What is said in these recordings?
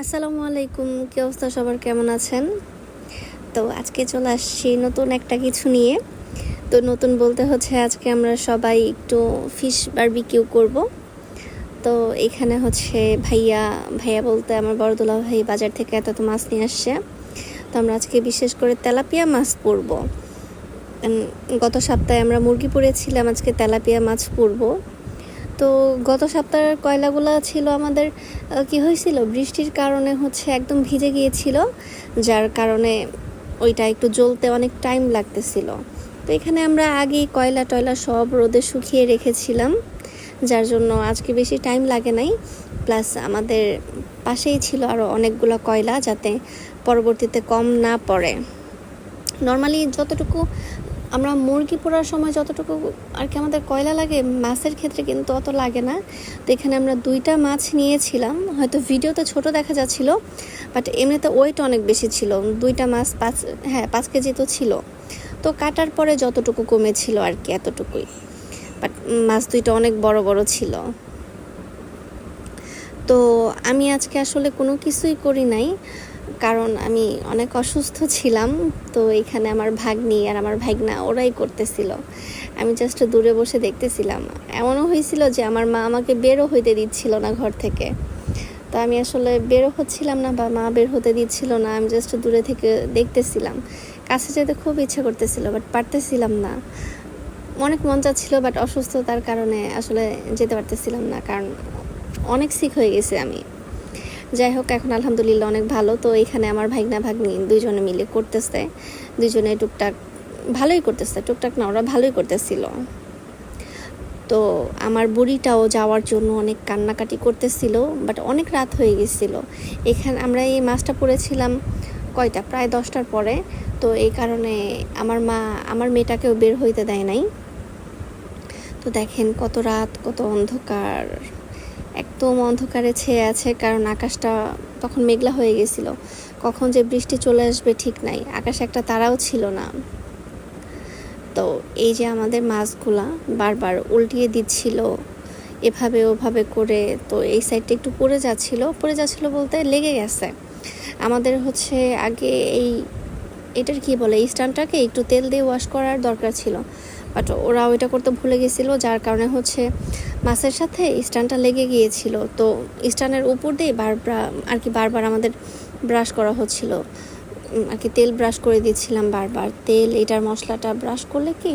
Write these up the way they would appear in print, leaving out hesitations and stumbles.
আসসালামু আলাইকুম, কি অবস্থা সবার, কেমন আছেন? তো আজকে চলে আসছি নতুন একটা কিছু নিয়ে। তো নতুন বলতে হচ্ছে আজকে আমরা সবাই একটু ফিশ বারবিকিউ করব। তো এখানে হচ্ছে ভাইয়া ভাইয়া বলতে আমার বড় দুলা ভাই বাজার থেকে এত মাছ নিয়ে আসছে। তো আমরা আজকে বিশেষ করে তেলাপিয়া মাছ পরবো। গত সপ্তাহে আমরা মুরগি পড়েছিলাম, আজকে তেলাপিয়া মাছ পরবো। তো গত সপ্তাহের কয়লাগুলো ছিল আমাদের কি হয়েছিল, বৃষ্টির কারণে হচ্ছে একদম ভিজে গিয়েছিল, যার কারণে ওইটা একটু জ্বলতে অনেক টাইম লাগতেছিল। তো এখানে আমরা আগেই কয়লা টয়লা সব রোদে শুকিয়ে রেখেছিলাম, যার জন্য আজকে বেশি টাইম লাগে নাই। প্লাস আমাদের পাশেই ছিল আরও অনেকগুলো কয়লা, যাতে পরবর্তীতে কম না পড়ে। নর্মালি যতটুকু আমরা মুরগি পোড়ার সময় যতটুকু আর কি আমাদের কয়লা লাগে, মাছের ক্ষেত্রে কিন্তু অত লাগে না। তো এখানে আমরা 2টা মাছ নিয়েছিলাম, হয়তো ভিডিওতে ছোট দেখা যাচ্ছিল, বাট এমনিতে ওয়েট অনেক বেশি ছিল। 2টা মাছ 5 কেজি তো ছিল। তো কাটার পরে যতটুকু কমেছিল আর কি এতটুকুই, বাট মাছ 2টা অনেক বড় বড় ছিল। তো আমি আজকে আসলে কোনো কিছুই করি নাই, কারণ আমি অনেক অসুস্থ ছিলাম। তো এখানে আমার ভাগ্নি আর আমার ভাগনা ওরাই করতেছিল, আমি জাস্ট দূরে বসে দেখতেছিলাম। এমনও হয়েছিল যে আমার মা আমাকে বেরও হইতে দিচ্ছিল না ঘর থেকে। তো আমি আসলে বেরো হচ্ছিলাম না বা মা বের হতে দিচ্ছিল না, আমি জাস্ট দূরে থেকে দেখতেছিলাম। কাছে যেতে খুব ইচ্ছে করতেছিল, বাট পারতেছিলাম না। অনেক মন চাচ্ছিল, বাট অসুস্থতার কারণে আসলে যেতে পারতেছিলাম না, কারণ অনেক সিক হয়ে গেছে আমি। যাই হোক, এখন আলহামদুলিল্লাহ অনেক ভালো। তো এখানে আমার ভাগনা ভাগ্নি দুইজনে মিলে করতেছে, দুইজনে টুকটাক ভালোই করতেছে, টুকটাক না ওরা ভালোই করতেছিল। তো আমার বুড়িটাও যাওয়ার জন্য অনেক কান্নাকাটি করতেছিল, বাট অনেক রাত হয়ে গেছিল। এখানে আমরা এই মাছটা পড়েছিলাম প্রায় 10টার পরে। তো এই কারণে আমার মা আমার মেয়েটাকেও বের হইতে দেয় নাই। তো দেখেন কত রাত, কত অন্ধকার, একদম অন্ধকারে ছেয়ে আছে, কারণ আকাশটা তখন মেঘলা হয়ে গেছিল। কখন যে বৃষ্টি চলে আসবে ঠিক নাই, আকাশে একটা তারাও ছিল না। তো এই যে আমাদের মাছগুলা বারবার উল্টিয়ে দিচ্ছিল এভাবে ওভাবে করে। তো এই সাইডটা একটু পড়ে যাচ্ছিল বলতে লেগে গেছে। আমাদের হচ্ছে আগে এটার কি বলে, এই স্ট্যান্ডটাকে একটু তেল দিয়ে ওয়াশ করার দরকার ছিল, বাট ওরা ওইটা করতে ভুলে গেছিলো, যার কারণে হচ্ছে মাছের সাথে স্ট্যান্ডটা লেগে গিয়েছিল। তো স্ট্যান্ডের উপর দিয়ে বারবার আমাদের ব্রাশ করা হচ্ছিল আর কি, তেল ব্রাশ করে দিচ্ছিলাম বারবার। তেল এটার মশলাটা ব্রাশ করলে কি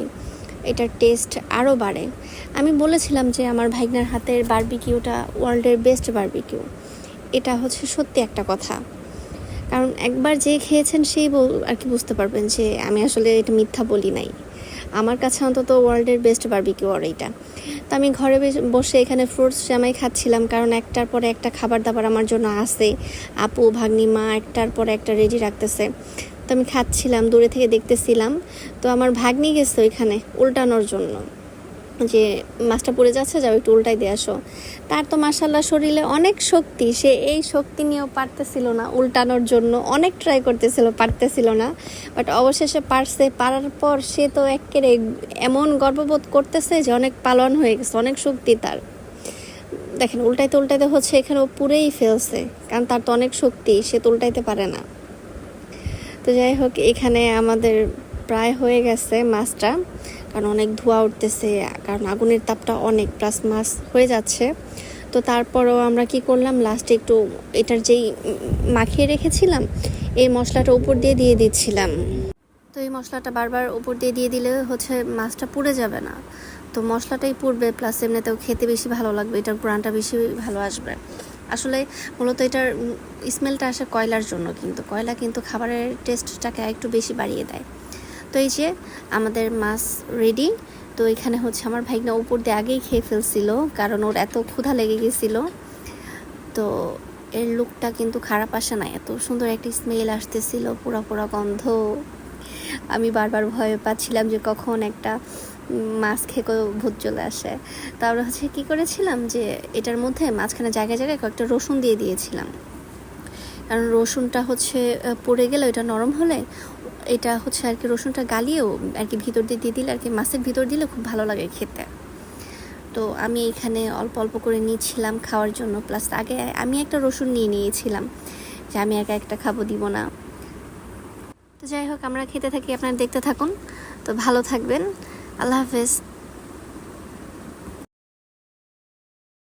এটার টেস্ট আরও বাড়ে। আমি বলেছিলাম যে আমার ভাইগনার হাতের বারবিকিউটা ওয়ার্ল্ডের বেস্ট বারবিকিউ। এটা হচ্ছে সত্যি একটা কথা, কারণ একবার যে খেয়েছেন সেই আর কি বুঝতে পারবেন যে আমি আসলে এটা মিথ্যা বলি নাই। আমার কাছে অন্তত ওয়ার্ল্ডের বেস্ট বারবিকিউ আর এইটা। তো আমি ঘরে বসে এখানে ফ্রুটস জামাই খাচ্ছিলাম, কারণ একটার পরে একটা খাবার দাবার আমার জন্য আসে। আপু ভাগ্নি মা একটার পরে একটা রেডি রাখতেছে। তো আমি খাচ্ছিলাম, দূরে থেকে দেখতেছিলাম। তো আমার ভাগ্নি গেছে ওইখানে উল্টানোর জন্য, যে মাছটা পড়ে যাচ্ছে, যাও একটু উল্টাই দিয়ে আসো। তার তো মাশাল্লাহ শরীরে অনেক শক্তি, সে এই শক্তি নিয়েও পারতেছিল না উল্টানোর জন্য, অনেক ট্রাই করতেছিল, পারতেছিল না। বাট অবশেষে পারছে। পারার পর সে তো একেবারে এমন গর্ববোধ করতেছে যে অনেক পালন হয়ে গেছে, অনেক শক্তি তার। দেখেন উল্টাইতে উল্টাইতে হচ্ছে এখানে ও পুরেই ফেলছে, কারণ তার তো অনেক শক্তি, সে তো উল্টাইতে পারে না। তো যাই হোক, এখানে আমাদের প্রায় হয়ে গেছে মাছটা, কারণ অনেক ধোঁয়া উঠতেছে, কারণ আগুনের তাপটা অনেক, প্লাস মাছ হয়ে যাচ্ছে। তো তারপরেও আমরা কি করলাম, লাস্টে একটু এটার যেই মাখিয়ে রেখেছিলাম এই মশলাটা উপর দিয়ে দিচ্ছিলাম। তো এই মশলাটা বারবার উপর দিয়ে দিলে হচ্ছে মাছটা পুড়ে যাবে না, তো মশলাটাই পুড়বে, প্লাস এমনিতেও খেতে বেশি ভালো লাগবে, এটার ঘ্রাণটা বেশি ভালো আসবে। আসলে মূলত এটার স্মেলটা আসে কয়লার জন্য, কিন্তু কয়লা কিন্তু খাবারের টেস্টটাকে একটু বেশি বাড়িয়ে দেয়। তো এই যে আমাদের মাছ রেডি। তো এখানে হচ্ছে আমার ভাইগনা উপর দিয়ে আগেই খেয়ে ফেলছিল, কারণ ওর এত ক্ষুধা লেগে গেছিলো। তো এর লুকটা কিন্তু খারাপ আসে না, এত সুন্দর একটা স্মেল আসতেছিল, পুরা পুরা গন্ধ। আমি বারবার ভয় পাচ্ছিলাম যে কখন একটা মাছ খেয়ে ভূত চলে আসে। তো আমরা হচ্ছে কী করেছিলাম, যে এটার মধ্যে মাঝখানে জায়গায় জায়গায় কয়েকটা রসুন দিয়ে দিয়েছিলাম, কারণ রসুনটা হচ্ছে পড়ে গেলে এটা নরম হলে এটা হচ্ছে আর কি রসুনটা গালিয়েও আর কি ভিতর দিয়ে দিলে আর কি মাছের ভিতর দিলে খুব ভালো লাগে খেতে। তো আমি এখানে অল্প অল্প করে নিয়েছিলাম খাওয়ার জন্য, প্লাস আগে আমি একটা রসুন নিয়ে নিয়েছিলাম যে আমি একা একটা খাবো, দিব না। তো যাই হোক, আমরা খেতে থাকি, আপনারা দেখতে থাকুন। তো ভালো থাকবেন, আল্লাহ হাফেজ।